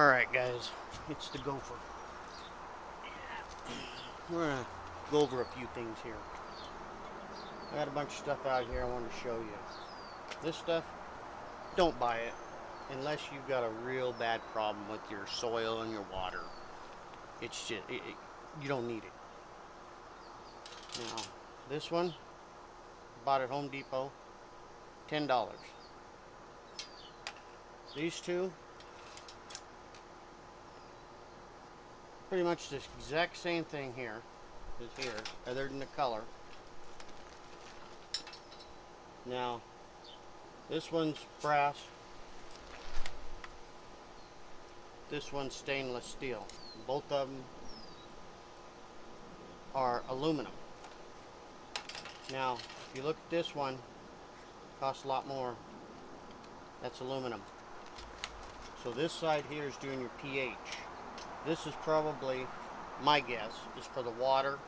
Alright guys, it's the gopher. We're gonna go over a few things here. I got a bunch of stuff out here I wanted to show you. This stuff, don't buy it unless you've got a real bad problem with your soil and your water. It's just, you don't need it. Now, this one, bought at Home Depot, $10. These two, pretty much the exact same thing here as here, other than the color. Now, this one's brass, this one's stainless steel. Both of them are aluminum. Now, if you look at this one, it costs a lot more. That's aluminum. So this side here is doing your pH. This is probably, my guess, is for the water,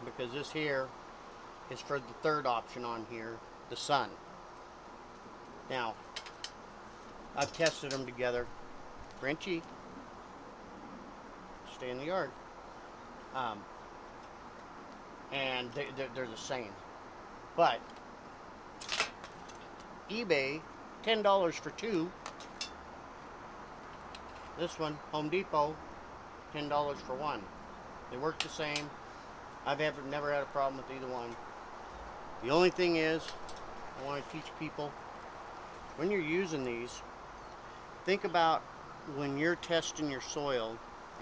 because this here is for the third option on here, the sun. Now, I've tested them together. Frenchie, stay in the yard. And they're the same. But eBay, $10 for two. This one, Home Depot, $10 for one. They work the same. I've never had a problem with either one. The only thing is, I want to teach people, when you're using these, think about when you're testing your soil,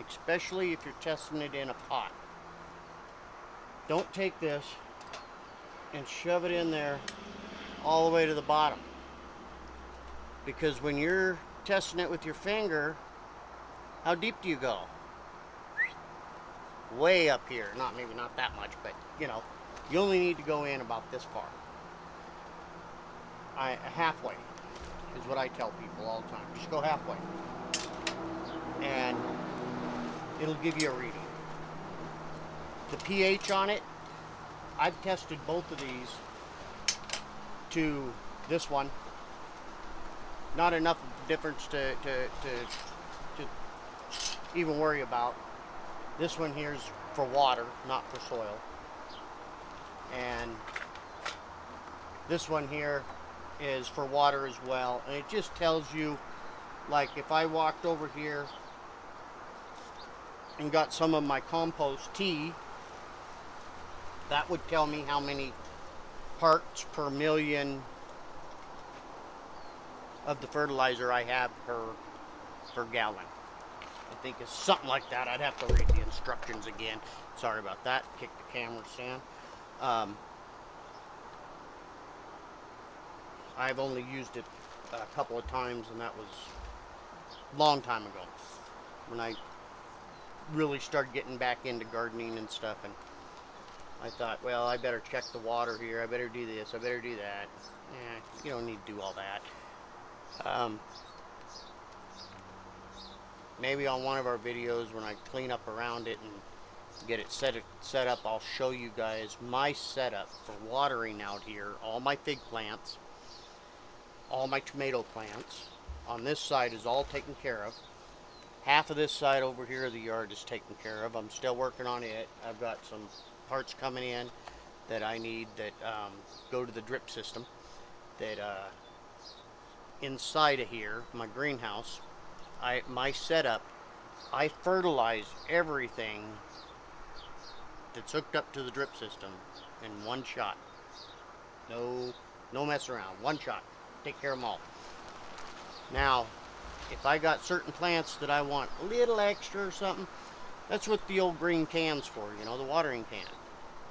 especially if you're testing it in a pot. Don't take this and shove it in there all the way to the bottom. Because when you're testing it with your finger, how deep do you go? Way up here. Maybe not that much, but you know, you only need to go in about this far. Halfway is what I tell people all the time. Just go halfway. And it'll give you a reading. The pH on it, I've tested both of these to this one. Not enough difference to even worry about. This one here is for water, not for soil. And this one here is for water as well. And it just tells you, like if I walked over here and got some of my compost tea, that would tell me how many parts per million of the fertilizer I have per gallon. I think it's something like that. I'd have to read the instructions again. Sorry about that. Kick the camera stand. I've only used it a couple of times, and that was a long time ago when I really started getting back into gardening and stuff. And I thought, well, I better check the water here. I better do this. I better do that. You don't need to do all that. Maybe on one of our videos when I clean up around it and get it set up, I'll show you guys my setup for watering out here. All my fig plants, all my tomato plants on this side is all taken care of. Half of this side over here of the yard is taken care of. I'm still working on it. I've got some parts coming in that I need that go to the drip system. That inside of here, my greenhouse, my setup, I fertilize everything that's hooked up to the drip system in one shot. No mess around. One shot. Take care of them all. Now, if I got certain plants that I want a little extra or something, that's what the old green can's for, you know, the watering can.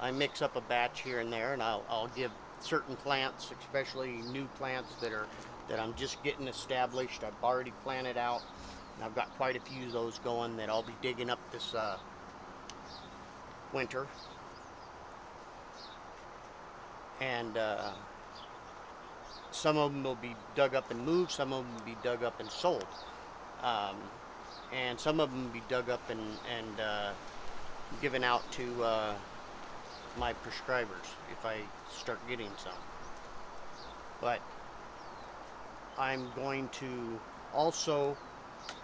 I mix up a batch here and there, and I'll give certain plants, especially new plants that I'm just getting established. I've already planted out, and I've got quite a few of those going that I'll be digging up this winter. And some of them will be dug up and moved, some of them will be dug up and sold. And some of them will be dug up and given out to my prescribers if I start getting some. But I'm going to also,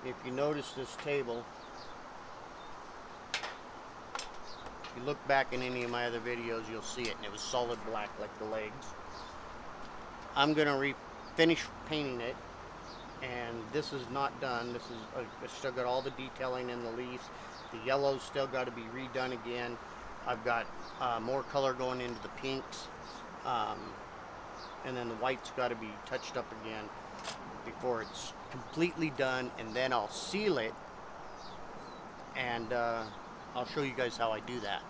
if you notice this table, if you look back in any of my other videos, you'll see it, and it was solid black like the legs. I'm going to finish painting it, and this is not done. This is I still got all the detailing in the leaves. The yellow's still got to be redone again. I've got more color going into the pinks, and then the white's got to be touched up again before it's completely done, and then I'll seal it, and I'll show you guys how I do that.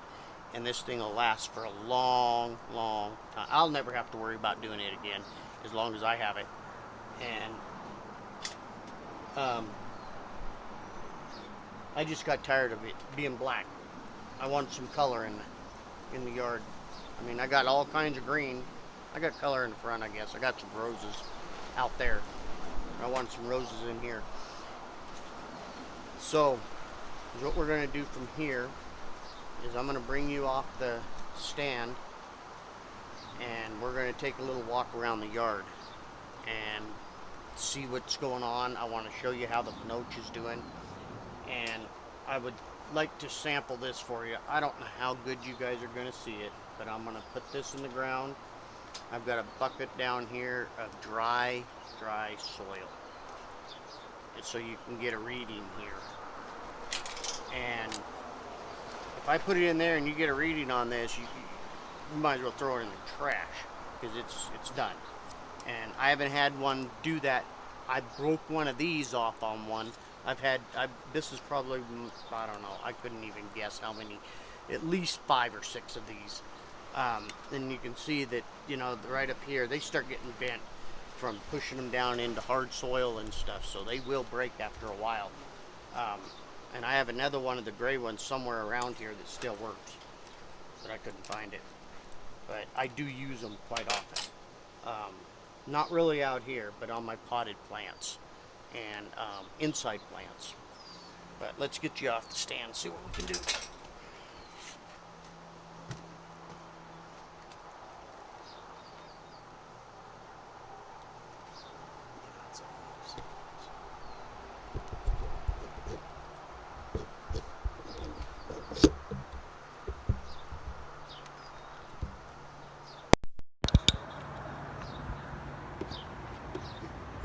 And this thing will last for a long, long time. I'll never have to worry about doing it again as long as I have it. And I just got tired of it being black. I want some color in the yard. I mean, I got all kinds of green. I got color in the front, I guess. I got some roses out there. I want some roses in here. So, what we're going to do from here is I'm going to bring you off the stand, and we're going to take a little walk around the yard and see what's going on. I want to show you how the Pinoche is doing, and I would like to sample this for you. I don't know how good you guys are going to see it, but I'm going to put this in the ground. I've got a bucket down here of dry soil, and so you can get a reading here. And if I put it in there and you get a reading on this, you might as well throw it in the trash, because it's done. And I haven't had one do that. I broke one of these off on one. This is probably, I don't know, I couldn't even guess how many, at least 5 or 6 of these. And you can see that, you know, right up here, they start getting bent from pushing them down into hard soil and stuff, so they will break after a while. And I have another one of the gray ones somewhere around here that still works, but I couldn't find it. But I do use them quite often. Not really out here, but on my potted plants and inside plants. But let's get you off the stand and see what we can do.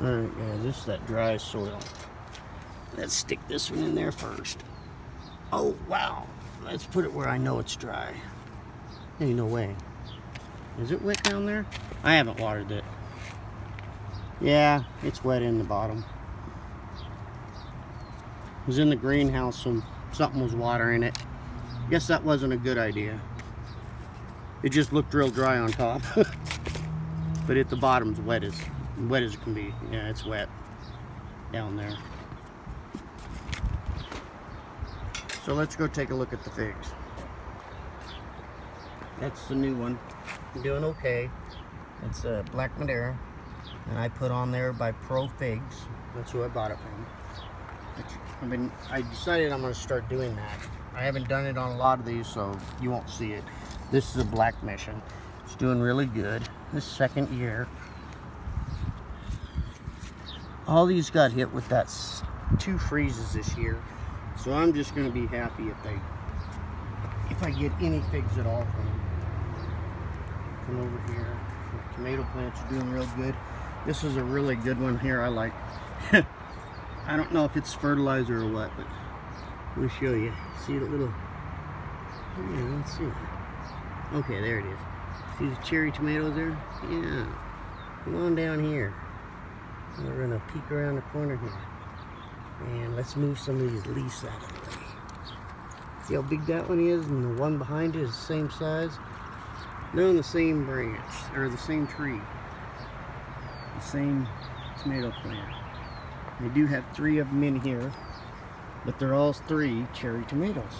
Alright guys, this is that dry soil. Let's stick this one in there first. Oh wow, let's put it where I know it's dry. Ain't no way. Is it wet down there? I haven't watered it. Yeah, it's wet in the bottom. It was in the greenhouse, so something was watering it. Guess that wasn't a good idea. It just looked real dry on top. But at the bottom's wet as it can be. Yeah, it's wet down there. So let's go take a look at the figs. That's the new one. I'm doing okay. It's a Black Madeira, and I put on there by Pro Figs. That's who I bought it from. I decided I'm going to start doing that. I haven't done it on a lot of these, so you won't see it. This is a Black Mission. It's doing really good. This second year. All these got hit with that 2 freezes this year, so I'm just going to be happy if I get any figs at all from them. Come over here. The tomato plants are doing real good. This is a really good one here. I like. I don't know if it's fertilizer or what, but let me show you. See the little. Yeah, let's see. Okay, there it is. See the cherry tomatoes there? Yeah. Come on down here. We're gonna peek around the corner here, and let's move some of these leaves out of the way. See how big that one is, and the one behind it is the same size. They're on the same branch, or the same tree, the same tomato plant. They do have 3 of them in here, but they're all 3 cherry tomatoes.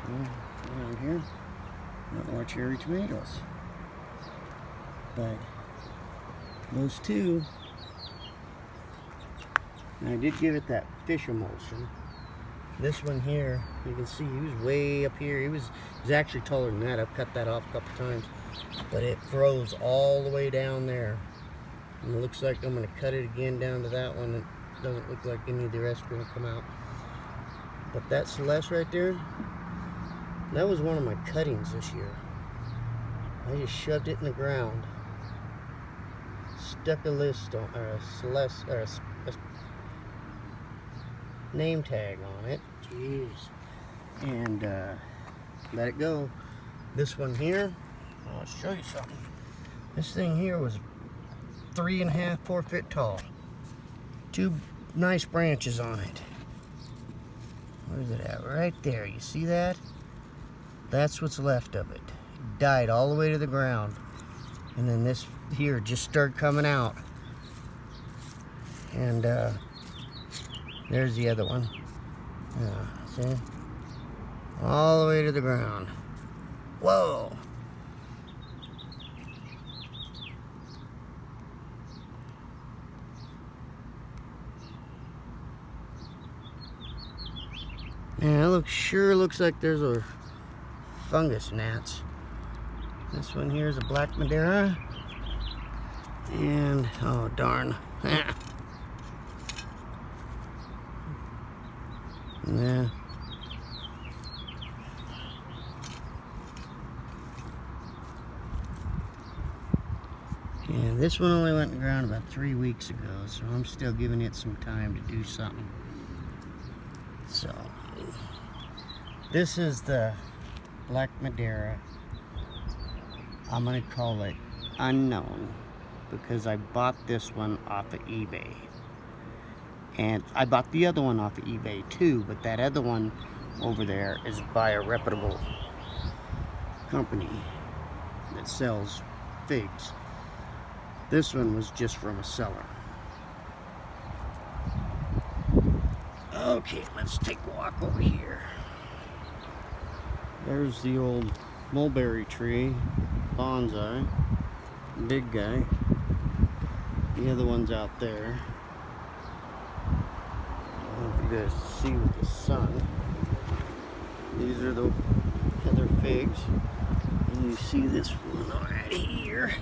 Around here, not more cherry tomatoes, but those 2. And I did give it that fish emulsion. This one here, you can see he was way up here. He was actually taller than that. I've cut that off a couple times. But it froze all the way down there. And it looks like I'm going to cut it again down to that one. It doesn't look like any of the rest are going to come out. But that Celeste right there, that was one of my cuttings this year. I just shoved it in the ground, stuck a list on, or a Celeste, or a name tag on it. Jeez. And let it go. This one here, I'll show you something. This thing here was 3.5, 4 feet tall. 2 nice branches on it. Where's it at? Right there. You see that? That's what's left of it. It died all the way to the ground. And then this here just started coming out. And there's the other one. See? All the way to the ground. Whoa! Yeah, it sure looks like there's a fungus gnats. This one here is a black Madeira. And, oh darn. Yeah. Yeah, this one only went in the ground about 3 weeks ago, so I'm still giving it some time to do something. So, this is the Black Madeira. I'm going to call it Unknown because I bought this one off of eBay. And I bought the other one off of eBay too, but that other one over there is by a reputable company that sells figs. This one was just from a seller. Okay, let's take a walk over here. There's the old mulberry tree, bonsai, big guy. The other one's out there. I don't know if you guys see with the sun. These are the other figs. And you see this one right here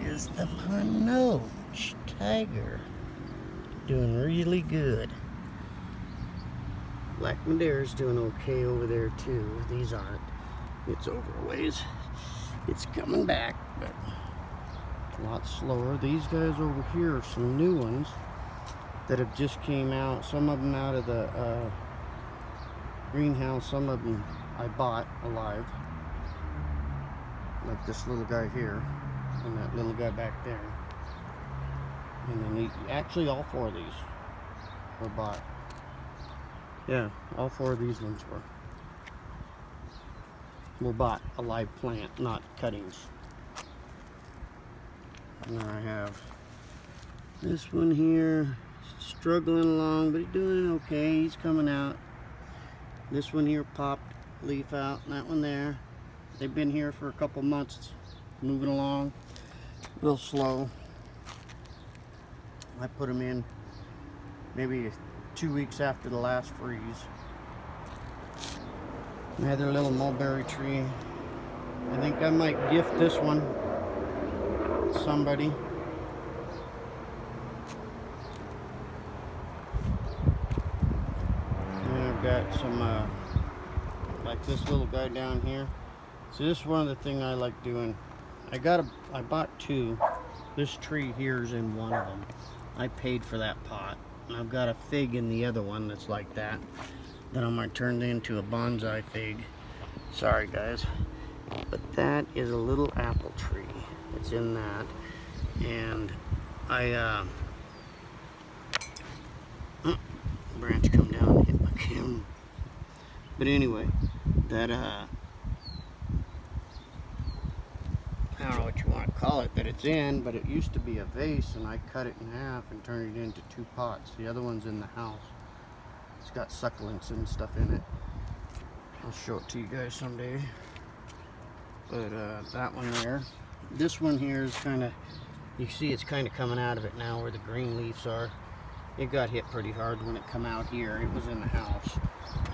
is the Panoche Tiger. Doing really good. Black Madeira's doing okay over there too. These aren't. It's over a ways. It's coming back, but a lot slower. These guys over here are some new ones that have just came out. Some of them out of the greenhouse. Some of them I bought alive. Like this little guy here and that little guy back there. And then actually all 4 of these were bought. Yeah, all 4 of these ones were bought a live plant, not cuttings. And then I have this one here, struggling along, but he's doing okay. He's coming out. This one here popped leaf out, and that one there. They've been here for a couple months, moving along, real slow. I put them in maybe 2 weeks after the last freeze. Another little mulberry tree. I think I might gift this one to somebody. And I've got some like this little guy down here. So this is one of the things I like doing. I bought 2. This tree here is in one of them. I paid for that pot. And I've got a fig in the other one that's like that. Then I'm going to turn it into a bonsai fig. Sorry guys. But that is a little apple tree. It's in that. And I branch come down and hit my camera. But anyway, that I don't know what you want to call it that it's in, but it used to be a vase, and I cut it in half and turned it into 2 pots. The other one's in the house. It's got succulents and stuff in it. I'll show it to you guys someday. But that one there. This one here is kind of, you see it's kind of coming out of it now where the green leaves are. It got hit pretty hard when it come out here. It was in the house.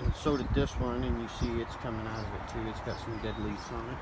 And so did this one, and you see it's coming out of it too. It's got some dead leaves on it.